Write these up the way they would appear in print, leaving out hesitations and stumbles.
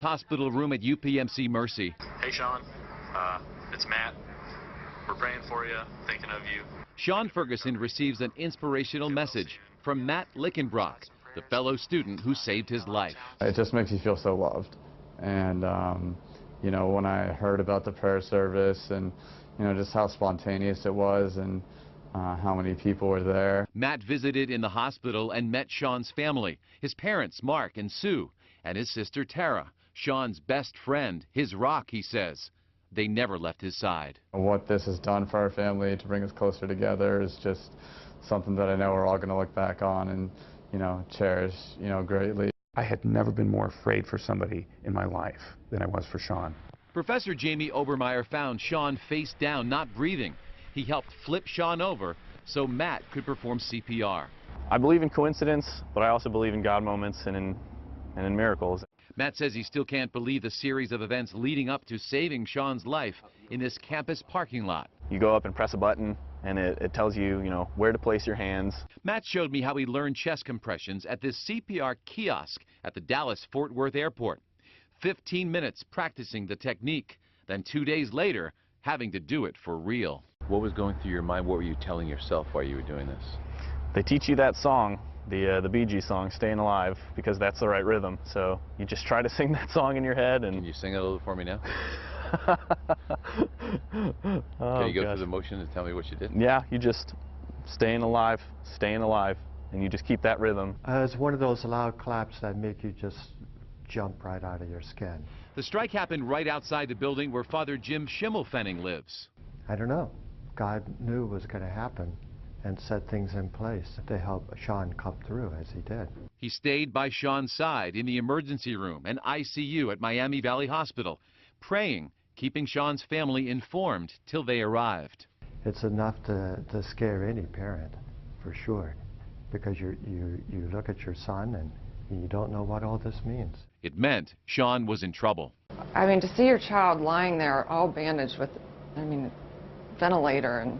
Hospital room at UPMC Mercy. Hey, Sean. It's Matt. We're praying for you, thinking of you. Sean Ferguson receives an inspirational message from Matt Lickenbrock, the fellow student who saved his life. It just makes you feel so loved. And, you know, when I heard about the prayer service and, you know, just how spontaneous it was and how many people were there. Matt visited in the hospital and met Sean's family, his parents, Mark and Sue, and his sister, Tara, Sean's best friend, his rock, he says. They never left his side. What this has done for our family to bring us closer together is just something that I know we're all going to look back on and, you know, cherish, you know, greatly. I had never been more afraid for somebody in my life than I was for Sean. Professor Jamie Obermeyer found Sean face down, not breathing. He helped flip Sean over so Matt could perform CPR. I believe in coincidence, but I also believe in God moments and in miracles. Matt says he still can't believe the series of events leading up to saving Sean's life in this campus parking lot. You go up and press a button, and it tells you, you know, where to place your hands. Matt showed me how he learned chest compressions at this CPR kiosk at the Dallas-Fort Worth airport. 15 minutes practicing the technique, then 2 days later, having to do it for real. What was going through your mind? What were you telling yourself while you were doing this? They teach you that song, the Bee Gees song, Staying Alive, because that's the right rhythm. So you just try to sing that song in your head. And Can you sing it a little for me now? Oh, Can you go gosh. through the motion and tell me what you did? Yeah, you just staying alive, and you just keep that rhythm. It's one of those loud claps that make you just jump right out of your skin. The strike happened right outside the building where Father Jim Schimmelfenning lives. I don't know. God knew it was going to happen and set things in place to help Sean come through as he did. He stayed by Sean's side in the emergency room and ICU at Miami Valley Hospital, praying, keeping Sean's family informed till they arrived. It's enough to scare any parent, for sure, because you look at your son and you don't know what all this means. It meant Sean was in trouble. I mean, to see your child lying there all bandaged with, ventilator and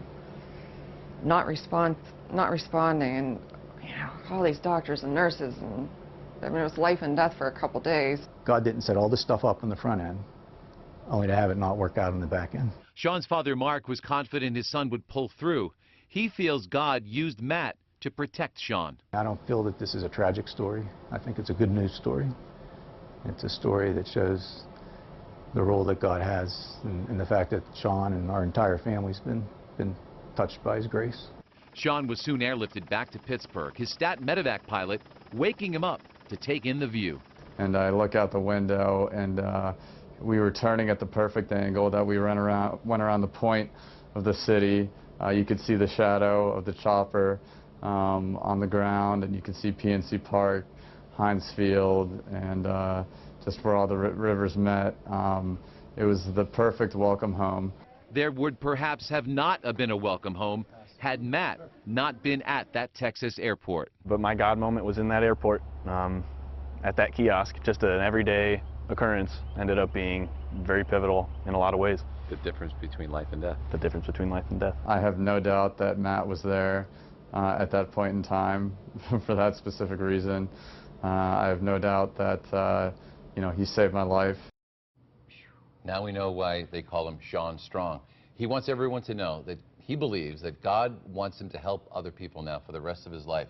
not responding, and you know, all these doctors and nurses, and it was life and death for a couple days. God didn't set all this stuff up on the front end, only to have it not work out on the back end. Sean's father, Mark, was confident his son would pull through. He feels God used Matt to protect Sean. I don't feel that this is a tragic story. I think it's a good news story. It's a story that shows the role that God has and the fact that Sean and our entire family's been touched by his grace. Sean was soon airlifted back to Pittsburgh, his Stat Medevac pilot waking him up to take in the view. And I look out the window and we were turning at the perfect angle that we went around the point of the city. You could see the shadow of the chopper on the ground, and you could see PNC Park, Heinz Field, and just where all the rivers met. It was the perfect welcome home. There would perhaps have not been a welcome home had Matt not been at that Texas airport. But my God moment was in that airport, at that kiosk. Just an everyday occurrence ended up being very pivotal in a lot of ways. The difference between life and death. The difference between life and death. I have no doubt that Matt was there at that point in time for that specific reason. I have no doubt that you know, he saved my life. Now we know why they call him Sean Strong. He wants everyone to know that he believes that God wants him to help other people now for the rest of his life.